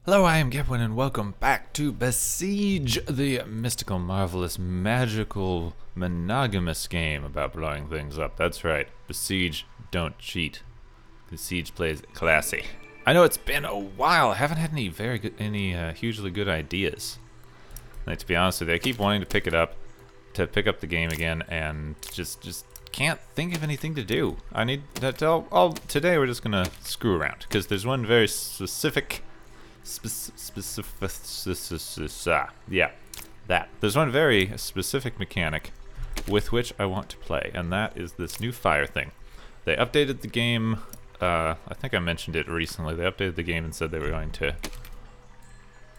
Hello, I am Gepwin, and welcome back to Besiege, the mystical, marvelous, magical, monogamous game about blowing things up. That's right, Besiege, don't cheat. Besiege plays classy. I know it's been a while. I haven't had any hugely good ideas. Like, to be honest with you, I keep wanting to pick up the game again, and just can't think of anything to do. I need that. Today we're just gonna screw around because there's one very specific. Yeah, that. There's one very specific mechanic with which I want to play, and that is this new fire thing. They updated the game, I think I mentioned it recently. They updated the game and said they were going to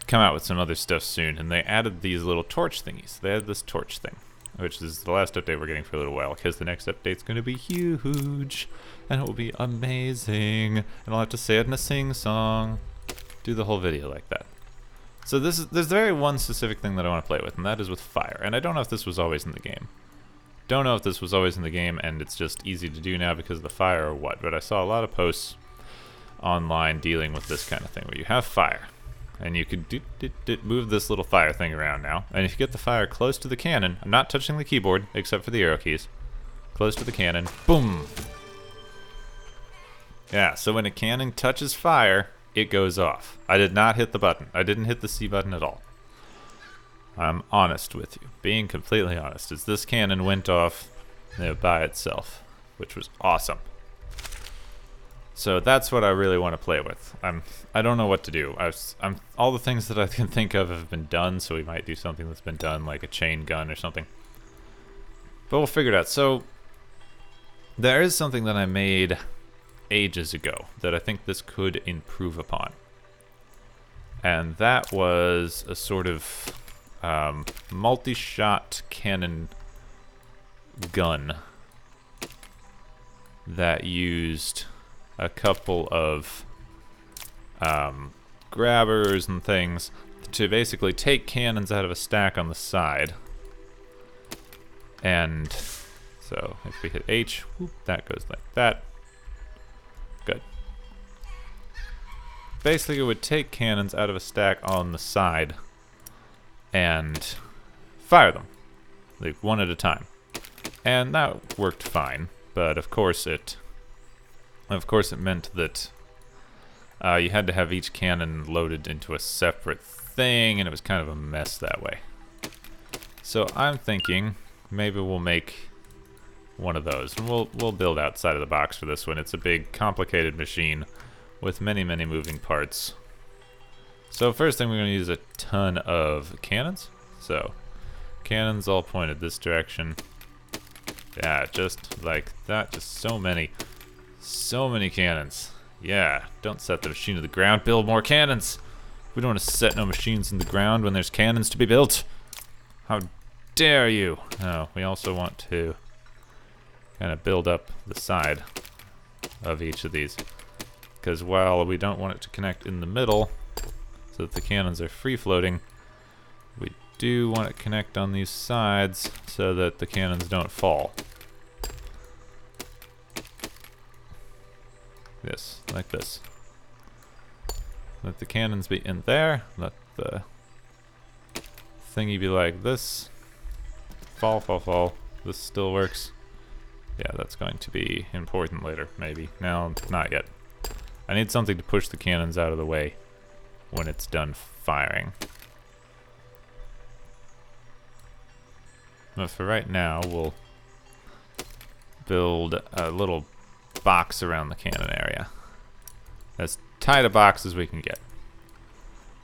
come out with some other stuff soon, and they added these little torch thingies. They added this torch thing, which is the last update we're getting for a little while, because the next update's going to be huge, and it will be amazing, and I'll have to say it in a sing-song. Do the whole video like that. So there's very one specific thing that I want to play with, and that is with fire. And I don't know if this was always in the game. Don't know if this was always in the game and it's just easy to do now because of the fire or what, but I saw a lot of posts online dealing with this kind of thing where you have fire and you could move this little fire thing around now, and if you get the fire close to the cannon, I'm not touching the keyboard except for the arrow keys, close to the cannon, boom! Yeah, so when a cannon touches fire, it goes off. I did not hit the button. I didn't hit the C button at all. I'm honest with you. Being completely honest, as this cannon went off by itself, which was awesome. So that's what I really want to play with. I don't know what to do. All the things that I can think of have been done, so we might do something that's been done, like a chain gun or something. But we'll figure it out. So there is something that I made ages ago that I think this could improve upon, and that was a sort of multi-shot cannon gun that used a couple of grabbers and things to basically take cannons out of a stack on the side, and so if we hit H, whoop, that goes like that. Good. Basically, it would take cannons out of a stack on the side and fire them, like one at a time, and that worked fine. But of course it meant that you had to have each cannon loaded into a separate thing, and it was kind of a mess that way. So I'm thinking maybe we'll make one of those, and we'll build outside of the box for this one. It's a big, complicated machine with many moving parts. So first thing, we're going to use a ton of cannons. So cannons all pointed this direction. Yeah, just like that. Just so many cannons. Yeah, don't set the machine to the ground. Build more cannons. We don't want to set no machines in the ground when there's cannons to be built. How dare you? No, we also want to kind of build up the side of each of these, because while we don't want it to connect in the middle so that the cannons are free floating, we do want it to connect on these sides so that the cannons don't fall. This, like this. Let the cannons be in there, let the thingy be like this. Fall. This still works. Yeah, that's going to be important later, maybe. No, not yet. I need something to push the cannons out of the way when it's done firing. But for right now, we'll build a little box around the cannon area. As tight a box as we can get.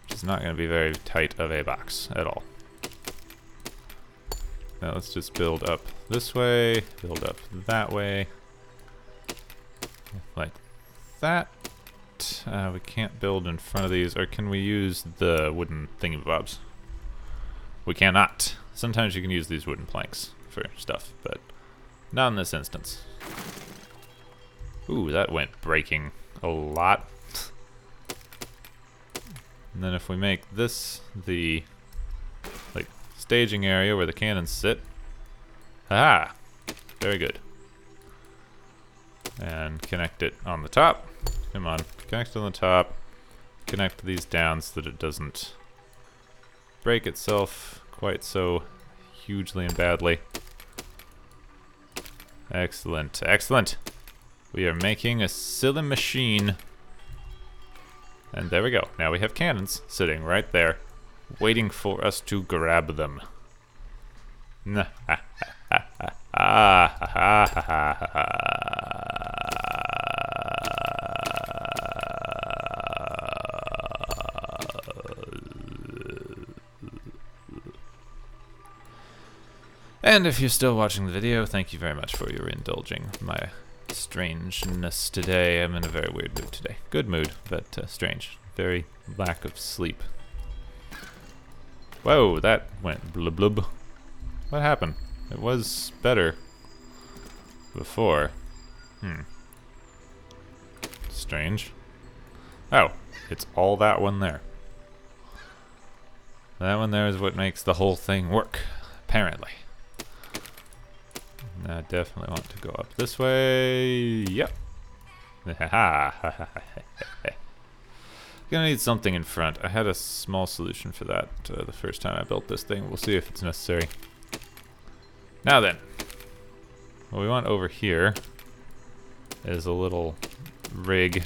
Which is not going to be very tight of a box at all. Now let's just build up this way, build up that way, like that. We can't build in front of these, or can we use the wooden thingamabobs? We cannot. Sometimes you can use these wooden planks for stuff, but not in this instance. Ooh, that went breaking a lot. And then if we make this the staging area where the cannons sit. Ah, very good. And connect it on the top. Come on, connect on the top. connect these down so that it doesn't break itself quite so hugely and badly. Excellent, excellent. We are making a silly machine. And there we go. Now we have cannons sitting right there, waiting for us to grab them. And if you're still watching the video, thank you very much for your indulging my strangeness today. I'm in a very weird mood today. Good mood, but strange. Very lack of sleep. Whoa, that went blub blub. What happened? It was better before. Strange. Oh, it's all that one there. That one there is what makes the whole thing work, apparently. I definitely want to go up this way. Yep. Gonna need something in front. I had a small solution for that the first time I built this thing. We'll see if it's necessary. Now then, what we want over here is a little rig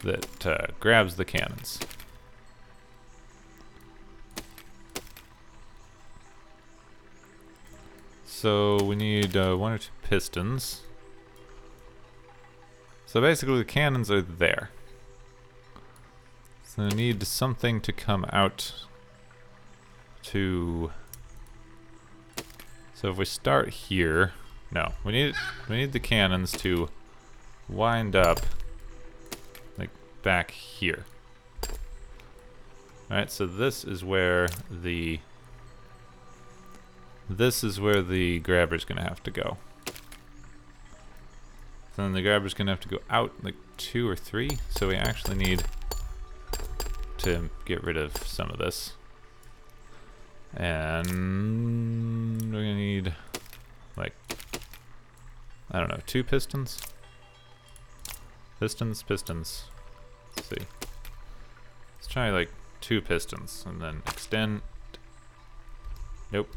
that grabs the cannons. So we need 1 or 2 pistons. So basically the cannons are there. So we need something to come out to... So if we start here... No, we need the cannons to wind up like back here. Alright, so this is where the grabber's gonna have to go. Then the grabber's gonna have to go out like 2 or 3, so we actually need to get rid of some of this. And we're gonna need like, I don't know, 2 pistons? Pistons. Let's see. Let's try like 2 pistons and then extend. Nope.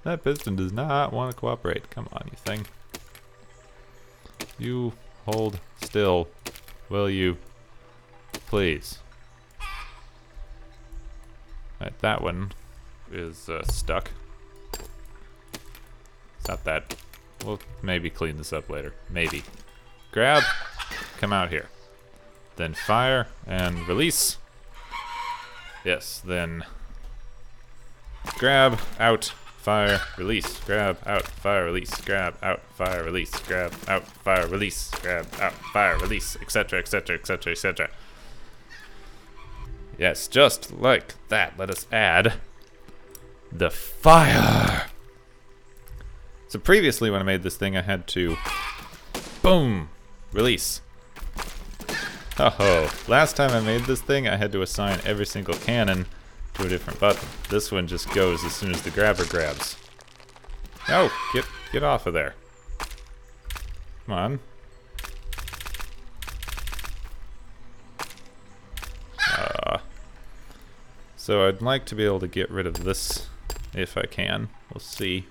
That piston does not want to cooperate. Come on, you thing. You hold still, will you? Please. Alright, that one is stuck. It's not that. We'll maybe clean this up later. Maybe. Grab. Come out here. Then fire and release. Yes, then grab, out, fire, release, grab, out, fire, release, grab, out, fire, release, grab, out, fire, release, grab, out, fire, release, etc., etc., etc., etc. Yes, just like that. Let us add the fire. So previously when I made this thing, I had to boom, release. Oh, last time I made this thing, I had to assign every single cannon to a different button. This one just goes as soon as the grabber grabs. Oh, get off of there. Come on. So I'd like to be able to get rid of this if I can. We'll see.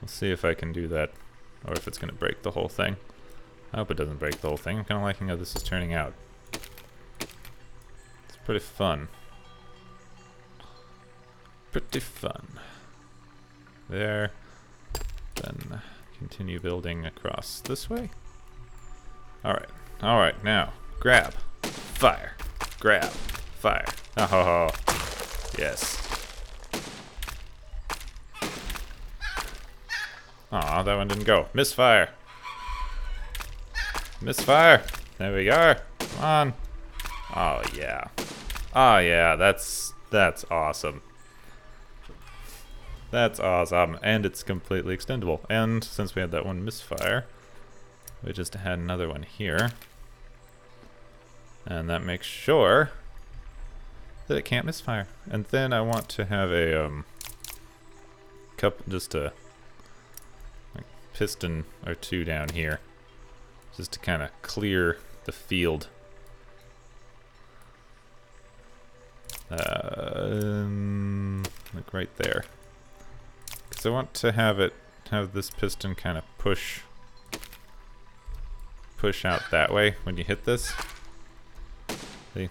We'll see if I can do that, or if it's going to break the whole thing. I hope it doesn't break the whole thing. I'm kind of liking how this is turning out. It's pretty fun. Pretty fun. There. Then continue building across this way. Alright. Alright, now. Grab. Fire. Grab. Fire. Oh, yes. Aw, that one didn't go. Misfire. Misfire. There we are. Come on. Oh yeah. Oh yeah, that's awesome. That's awesome. And it's completely extendable. And since we had that one misfire, we just had another one here. And that makes sure that it can't misfire. And then I want to have a just a like, piston or 2 down here. just to kind of clear the field. Like right there. Because I want to have this piston kind of push out that way when you hit this.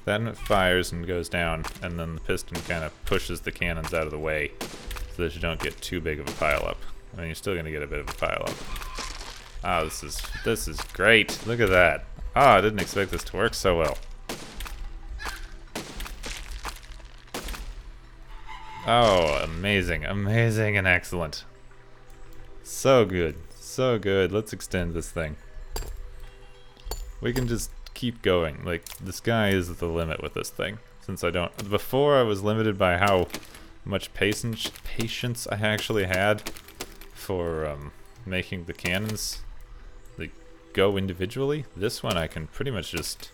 Then it fires and goes down, and then the piston kind of pushes the cannons out of the way so that you don't get too big of a pile up. I mean, you're still going to get a bit of a pile up. Ah, this is great. Look at that. Ah, I didn't expect this to work so well. Oh, amazing, amazing and excellent. So good, so good. Let's extend this thing. We can just keep going. Like, the sky is the limit with this thing. Since I don't... Before, I was limited by how much patience I actually had for making the cannons like go individually. This one I can pretty much just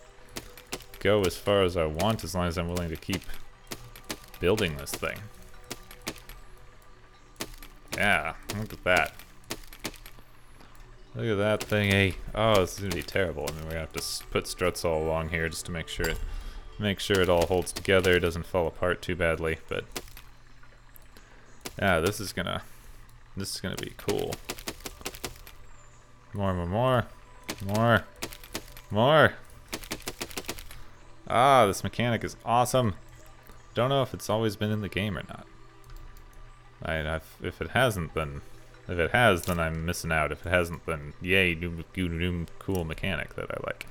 go as far as I want as long as I'm willing to keep building this thing. Yeah, look at that. Look at that thing, eh? Oh, this is gonna be terrible. I mean, we're gonna have to put struts all along here just to make sure it all holds together, it doesn't fall apart too badly. But yeah, this is gonna be cool. More. Ah, this mechanic is awesome. Don't know if it's always been in the game or not. If it hasn't, then if it has, then I'm missing out. If it hasn't, then yay, new cool mechanic that I like.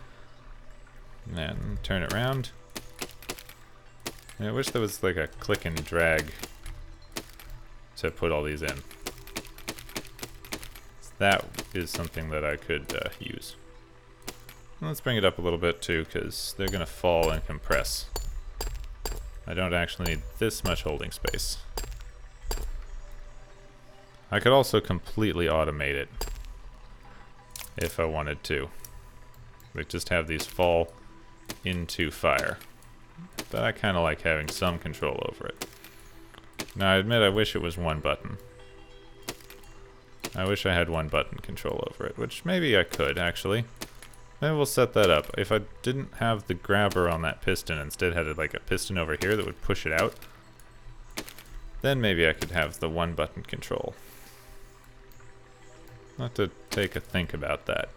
And turn it around. I wish there was like a click and drag to put all these in. That is something that I could use. Let's bring it up a little bit too, because they're gonna fall and compress. I don't actually need this much holding space. I could also completely automate it if I wanted to. Like just have these fall into fire. But I kind of like having some control over it. Now I admit I wish it was one button. I wish I had one button control over it, which maybe I could actually. Maybe we'll set that up. If I didn't have the grabber on that piston, instead had like a piston over here that would push it out, then maybe I could have the one button control. I'll have to take a think about that.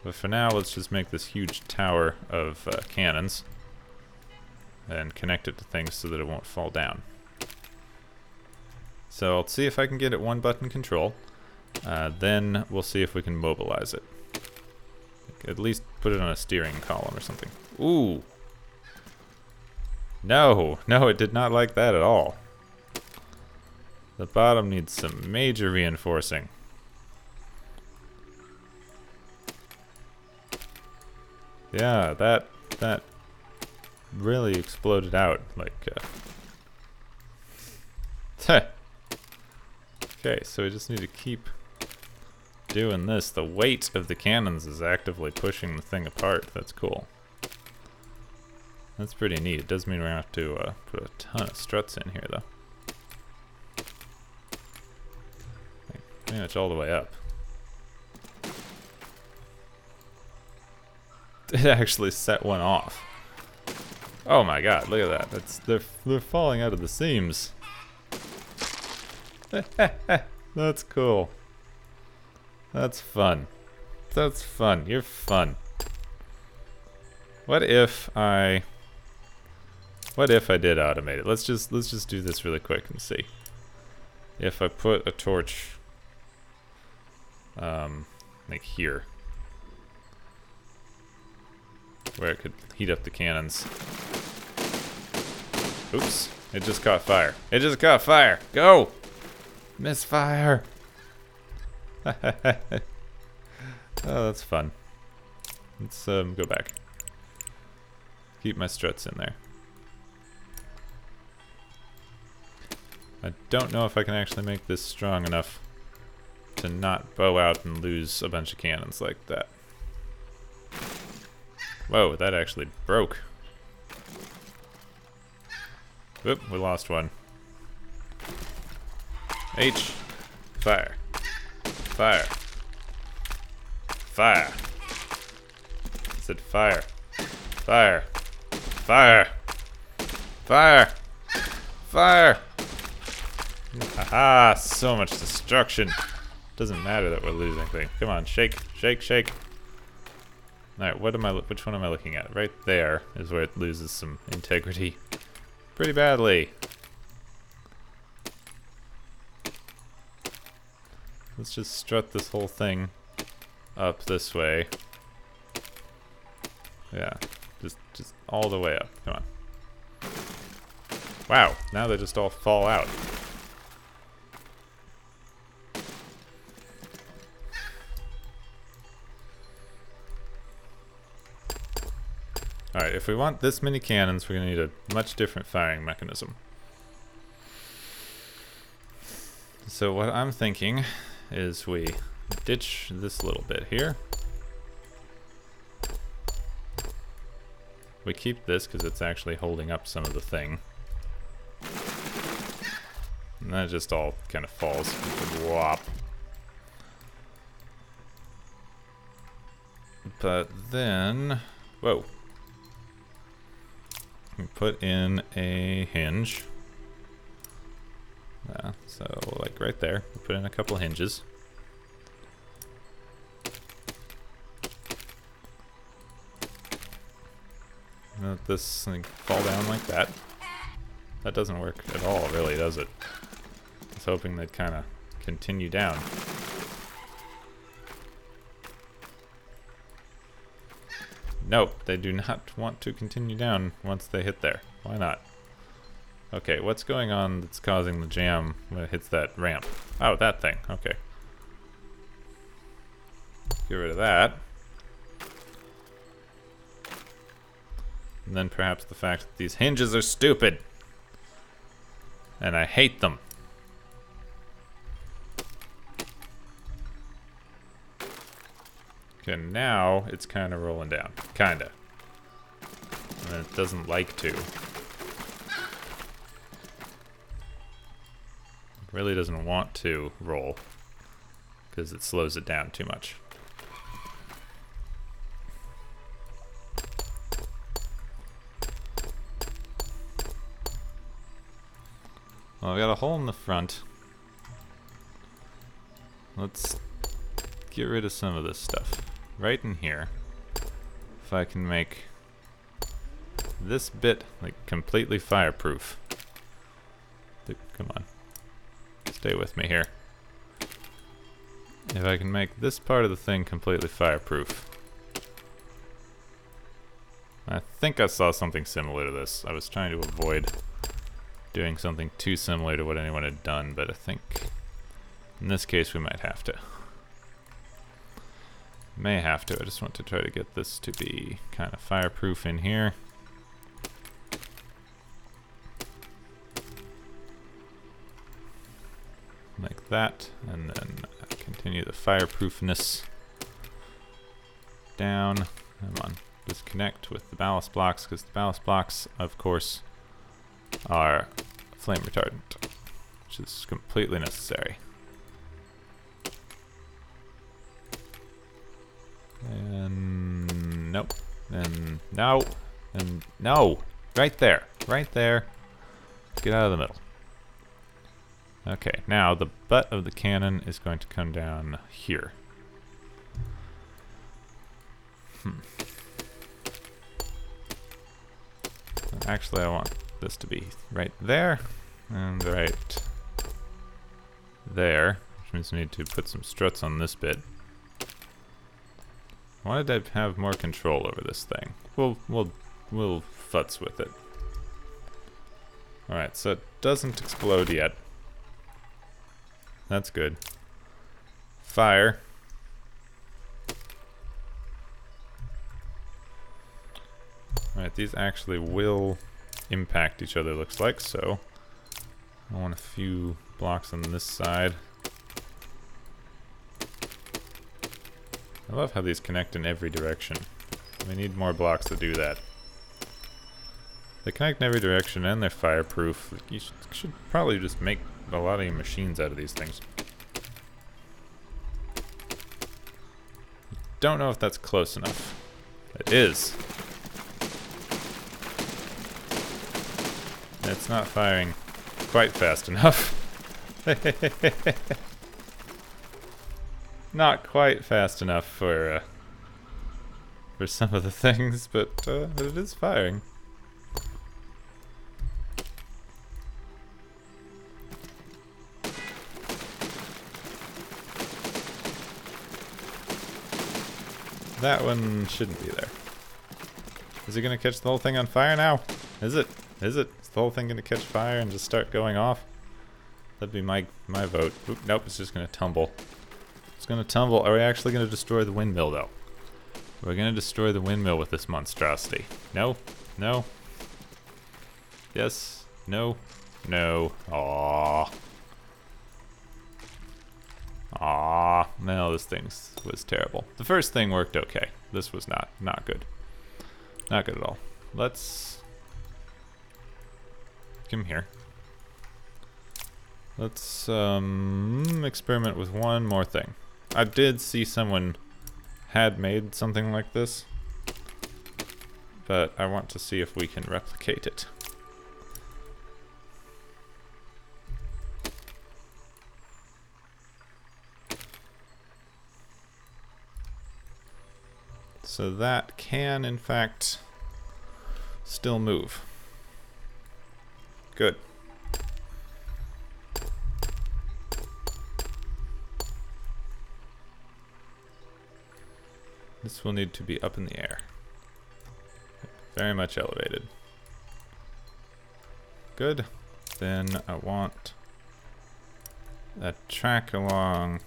But for now, let's just make this huge tower of cannons and connect it to things so that it won't fall down. So I'll see if I can get it one button control. Then we'll see if we can mobilize it. At least put it on a steering column or something. Ooh! No, it did not like that at all. The bottom needs some major reinforcing. Yeah, that really exploded out like Okay, so we just need to keep doing this. The weight of the cannons is actively pushing the thing apart. That's cool. That's pretty neat. It does mean we're gonna have to put a ton of struts in here though. Like, pretty much all the way up. It actually set one off. Oh my god, look at that. They're falling out of the seams. That's cool. That's fun. That's fun. You're fun. What if I did automate it? Let's just do this really quick and see. If I put a torch like here, where it could heat up the cannons. Oops, it just caught fire. It just caught fire. Go! Misfire! Oh, that's fun. Let's go back. Keep my struts in there. I don't know if I can actually make this strong enough to not bow out and lose a bunch of cannons like that. Whoa, that actually broke. Oop, we lost one. H. Fire. Fire. Fire. I said fire. Fire. Fire. Fire. Fire. Haha, so much destruction. Doesn't matter that we're losing things. Come on, shake, shake, shake. Alright, which one am I looking at? Right there is where it loses some integrity. Pretty badly. Let's just strut this whole thing up this way. Yeah, just all the way up. Come on. Wow, now they just all fall out. Alright, if we want this many cannons, we're going to need a much different firing mechanism. So what I'm thinking is we ditch this little bit here. We keep this because it's actually holding up some of the thing. And that just all kind of falls. Whop. But then... Whoa. We put in a hinge. Yeah, so like right there, we put in a couple hinges. Let this thing fall down like that. That doesn't work at all, really, does it? I was hoping they'd kind of continue down. Nope, they do not want to continue down once they hit there. Why not? Okay, what's going on that's causing the jam when it hits that ramp? Oh, that thing. Okay. Get rid of that. And then perhaps the fact that these hinges are stupid. And I hate them. Okay, now it's kind of rolling down. Kinda. And it doesn't like to. It really doesn't want to roll. Because it slows it down too much. Well, we got a hole in the front. Let's get rid of some of this stuff. Right in here. If I can make this bit like completely fireproof. Come on. Stay with me here. If I can make this part of the thing completely fireproof. I think I saw something similar to this. I was trying to avoid doing something too similar to what anyone had done, but I think in this case we might have to. May have to. I just want to try to get this to be kind of fireproof in here. Like that, and then continue the fireproofness down. Come on, disconnect with the ballast blocks, because the ballast blocks, of course, are flame retardant, which is completely necessary. And nope. And no. And no. Right there. Right there. Get out of the middle. Okay, now the butt of the cannon is going to come down here. Actually, I want this to be right there and right there, which means we need to put some struts on this bit. I wanted to have more control over this thing. We'll futz with it. Alright, so it doesn't explode yet. That's good. Fire. Alright, these actually will impact each other, looks like, so I want a few blocks on this side. I love how these connect in every direction. We need more blocks to do that. They connect in every direction and they're fireproof. You should probably just make a lot of your machines out of these things. don't know if that's close enough. It is. It's not firing quite fast enough. Not quite fast enough for some of the things, but it is firing. That one shouldn't be there. Is it gonna catch the whole thing on fire now? Is it? Is it? Is the whole thing gonna catch fire and just start going off? That'd be my vote. Oop, nope, it's just gonna tumble. It's gonna tumble. Are we actually gonna destroy the windmill though? We're gonna destroy the windmill with this monstrosity. No? No? Yes? No? No. Aww. Aww. No, this thing was terrible. The first thing worked okay. This was not good. Not good at all. Let's come here. Let's experiment with one more thing. I did see someone had made something like this, but I want to see if we can replicate it. So that can, in fact, still move. Good. This will need to be up in the air. Very much elevated. Good. Then I want a track along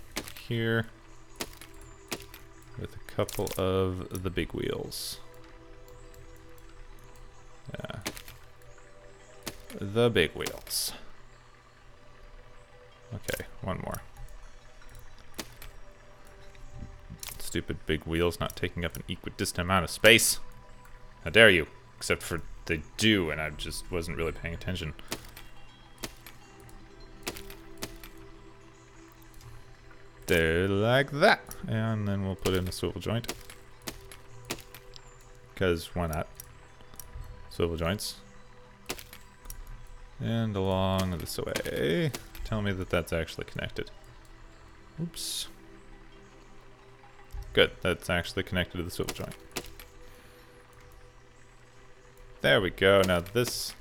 here with a couple of the big wheels. Yeah. The big wheels. Okay, one more. Stupid big wheels not taking up an equidistant amount of space. How dare you? Except for they do, and I just wasn't really paying attention. There, like that. And then we'll put in a swivel joint. Because why not? Swivel joints. And along this way. Tell me that that's actually connected. Oops. Good, that's actually connected to the swivel joint. There we go. Now this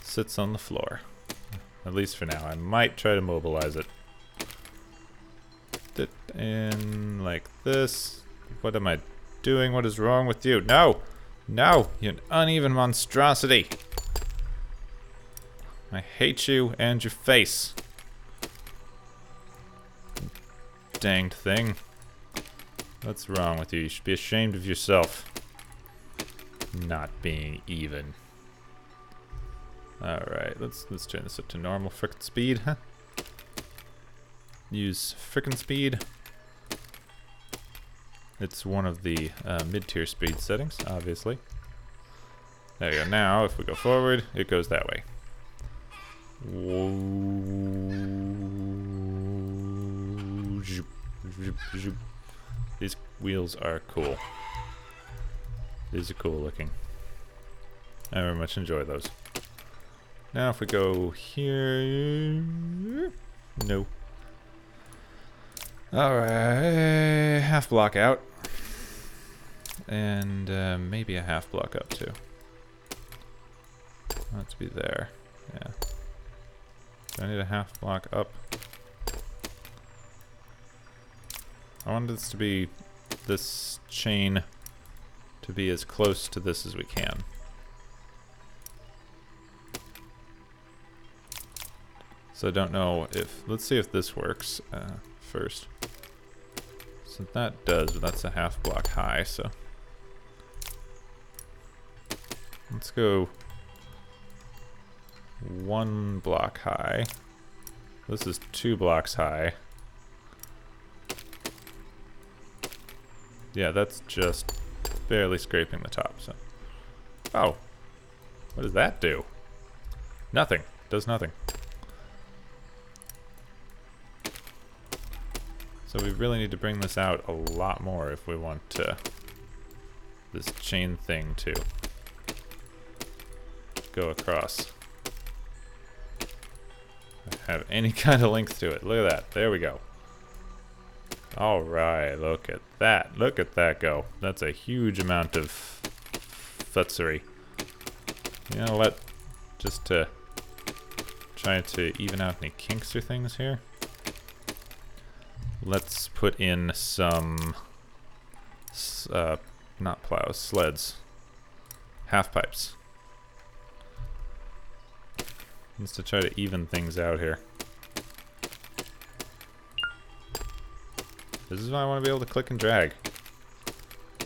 sits on the floor. At least for now. I might try to mobilize it. It in like this. What am I doing? What is wrong with you? No! No! You're an uneven monstrosity! I hate you and your face. Danged thing. What's wrong with you? You should be ashamed of yourself. Not being even. Alright, let's turn this up to normal frickin' speed. Use frickin' speed. It's one of the mid-tier speed settings, obviously. There you go. Now, if we go forward, it goes that way. Whoa. Zoop, zoop, zoop. These wheels are cool. These are cool looking. I very much enjoy those. Now if we go here... No. Alright, half block out. And maybe a half block up too. Let's be there. Yeah. Do I need a half block up? I want this to be, this chain to be as close to this as we can. So I don't know if, let's see if this works first. So that does, but that's a half block high, so. Let's go 1 block high. This is 2 blocks high. Yeah, that's just barely scraping the top, so. Oh. What does that do? Nothing. Does nothing. So we really need to bring this out a lot more if we want this chain thing to go across. Have any kind of length to it. Look at that. There we go. Alright, look at that. Look at that go. That's a huge amount of futzery. You know what? Just to try to even out any kinks or things here. Let's put in some, not plows, sleds. Half pipes. Just to try to even things out here. This is why I want to be able to click and drag.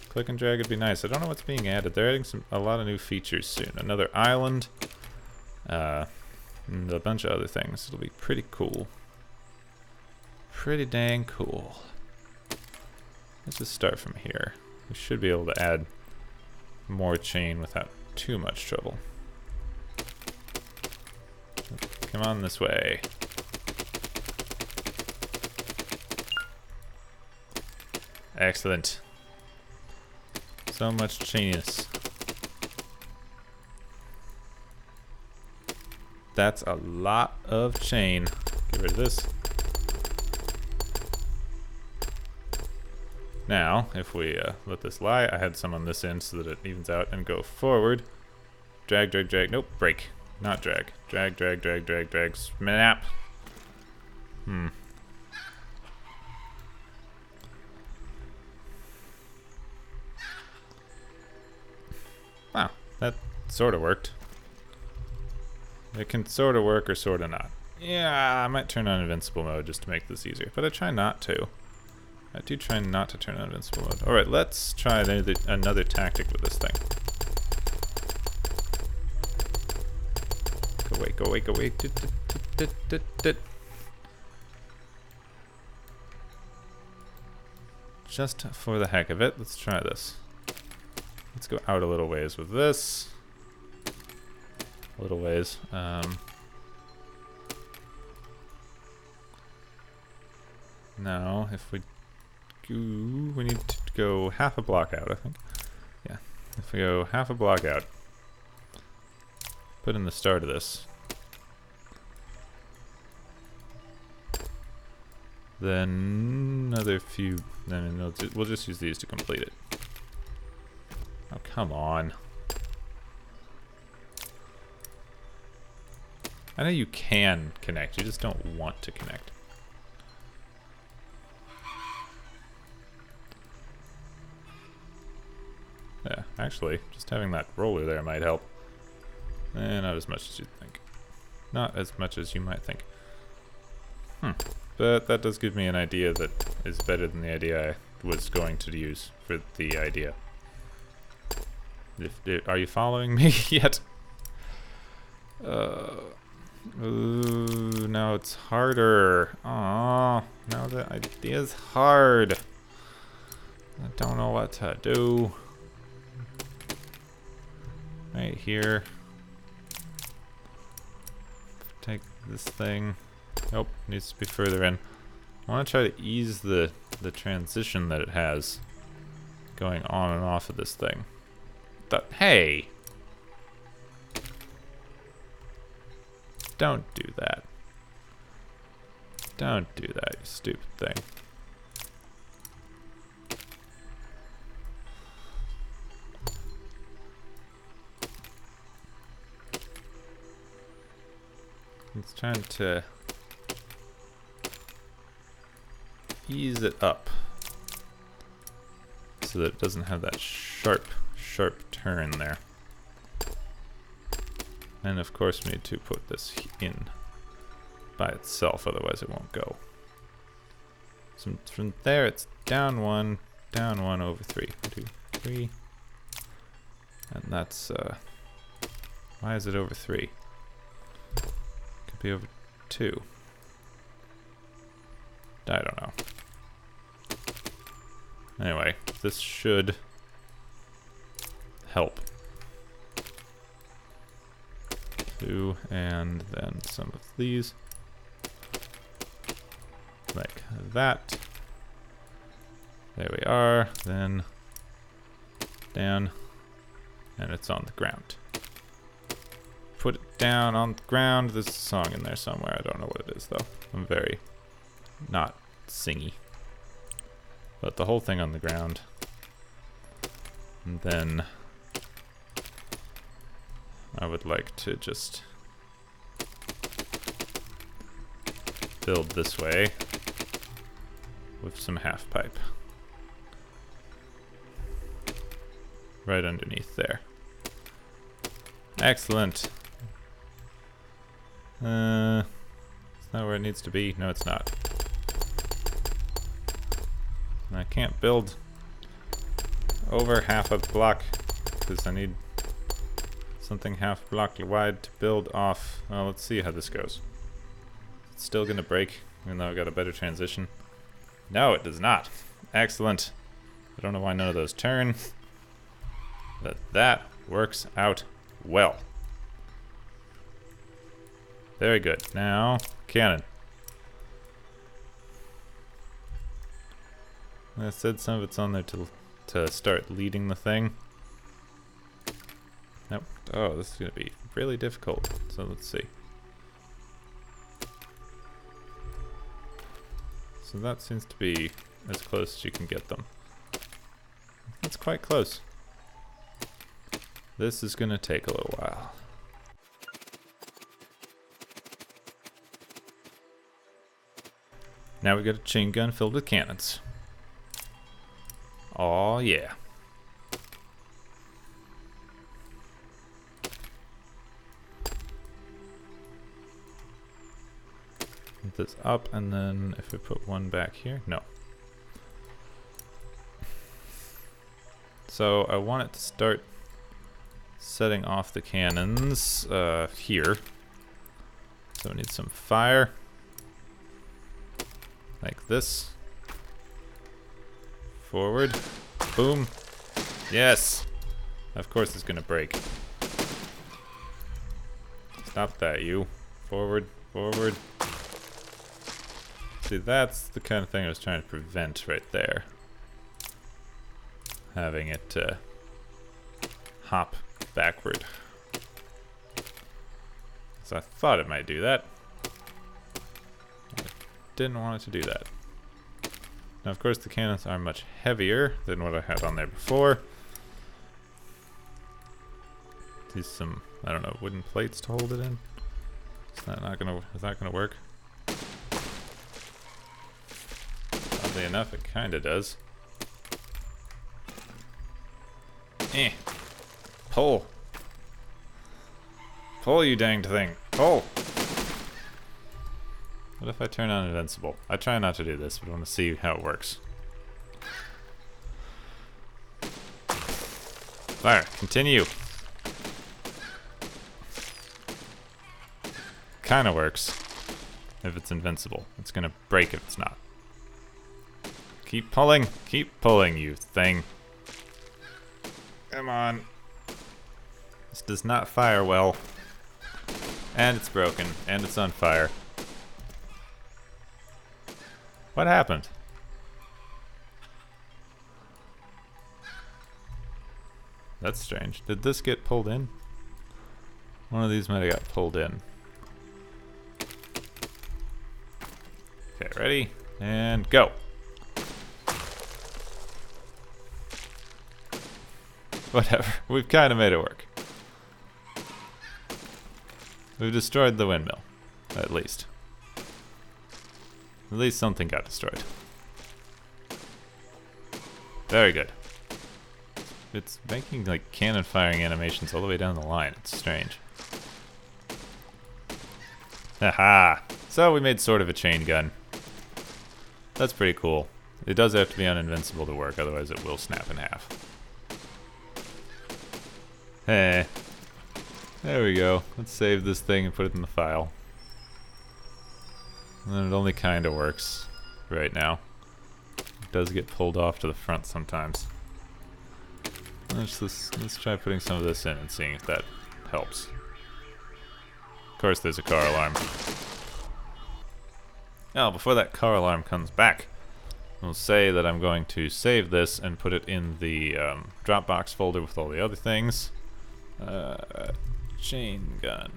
Click and drag would be nice. I don't know what's being added. They're adding a lot of new features soon. Another island. And a bunch of other things. It'll be pretty cool. Pretty dang cool. Let's just start from here. We should be able to add more chain without too much trouble. Come on this way. Excellent. So much chaininess. That's a lot of chain. Get rid of this. Now, if we let this lie, I had some on this end so that it evens out and go forward. Drag, drag, drag. Nope, break. Not drag. Drag, drag, drag, drag, drag. Snap. Wow, that sort of worked. It can sort of work or sort of not. Yeah, I might turn on invincible mode just to make this easier, but I try not to. I do try not to turn on invincible mode. Alright, let's try another tactic with this thing. Go away, go away, go away. Just for the heck of it, let's try this. Let's go out a little ways with this. A little ways. Now, if we need to go half a block out, I think. Yeah, if we go half a block out, put in the start of this, then another few, then we'll just use these to complete it. Oh, come on. I know you can connect, you just don't want to connect. Yeah, actually, just having that roller there might help. Not as much as you'd think. Not as much as you might think. But that does give me an idea that is better than the idea I was going to use for the idea. Are you following me yet? Ooh, now it's harder. Aww, now the idea's hard. I don't know what to do. Right here. Take this thing. Nope, needs to be further in. I want to try to ease the transition that it has going on and off of this thing. Hey! Don't do that. Don't do that, you stupid thing. It's trying to ease it up so that it doesn't have that sharp turn there. And of course we need to put this in by itself, otherwise it won't go. So from there it's down one over 3. 1, 2, 3. And that's, why is it over 3? Could be over 2. I don't know. Anyway, this should help. 2, and then some of these. Like that. There we are. Then down. And it's on the ground. Put it down on the ground. There's a song in there somewhere. I don't know what it is, though. I'm very not singy. But the whole thing on the ground. And then I would like to just build this way with some half pipe. Right underneath there. Excellent. It's not where it needs to be. No, it's not. And I can't build over half a block because I need something half block wide to build off. Well, let's see how this goes. It's still gonna break, even though I got a better transition. No, it does not. Excellent. I don't know why none of those turn. But that works out well. Very good. Now, cannon. I said some of it's on there to start leading the thing. Nope. Oh, this is going to be really difficult. So let's see. So that seems to be as close as you can get them. That's quite close. This is going to take a little while. Now we got a chain gun filled with cannons. Oh yeah. Put this up, and then if we put one back here, no. So I want it to start setting off the cannons here. So we need some fire. Like this. Forward. Boom. Yes. Of course it's gonna break. Stop that, you. Forward. Forward. See, that's the kind of thing I was trying to prevent right there. Having it hop backward. So I thought it might do that. I didn't want it to do that. Now, of course, the cannons are much heavier than what I had on there before. These some, I don't know, wooden plates to hold it in. Is that gonna work? Oddly enough, it kinda does. Pull. Pull, you danged thing. Pull. What if I turn on invincible? I try not to do this, but I want to see how it works. Fire. Continue. Kinda works. If it's invincible. It's gonna break if it's not. Keep pulling. Keep pulling, you thing. Come on. This does not fire well. And it's broken. And it's on fire. What happened? That's strange. Did this get pulled in? One of these might have got pulled in. Okay, ready? And go. Whatever. We've kind of made it work. We've destroyed the windmill. At least. At least something got destroyed. Very good. It's making like cannon firing animations all the way down the line. It's strange. Haha! So we made sort of a chain gun. That's pretty cool. It does have to be on invincible to work, otherwise it will snap in half. Hey. There we go. Let's save this thing and put it in the file. And it only kind of works right now. It does get pulled off to the front sometimes. Let's try putting some of this in and seeing if that helps. Of course there's a car alarm. Oh, before that car alarm comes back, I'll say that I'm going to save this and put it in the Dropbox folder with all the other things. Chain gun.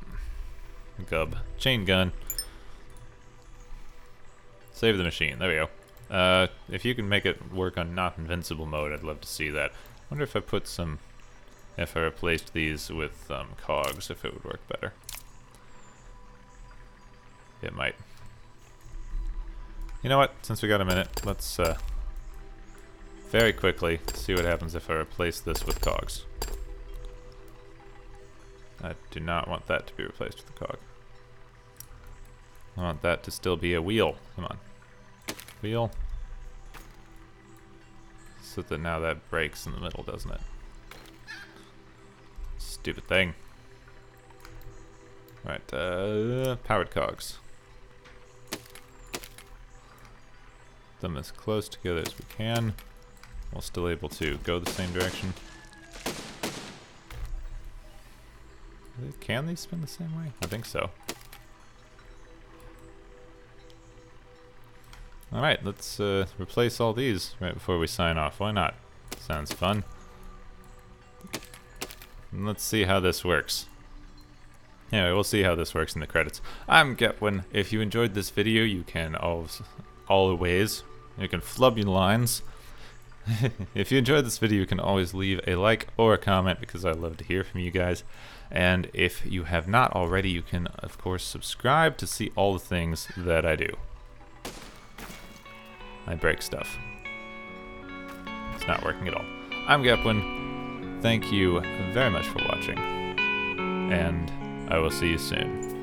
Chain gun. Save the machine. There we go. If you can make it work on not invincible mode, I'd love to see that. I wonder if I put some... If I replaced these with cogs, if it would work better. It might. You know what? Since we got a minute, let's very quickly see what happens if I replace this with cogs. I do not want that to be replaced with a cog. I want that to still be a wheel. Come on. Wheel. So that now that breaks in the middle, doesn't it? Stupid thing. Right, powered cogs. Them as close together as we can, while still able to go the same direction. Can they spin the same way? I think so. Alright, let's replace all these right before we sign off. Why not? Sounds fun. And let's see how this works. Anyway, we'll see how this works in the credits. I'm Getwin. If you enjoyed this video, you can always, you can flub your lines. If you enjoyed this video, you can always leave a like or a comment because I love to hear from you guys. And if you have not already, you can, of course, subscribe to see all the things that I do. I break stuff. It's not working at all. I'm Getwin. Thank you very much for watching. And I will see you soon.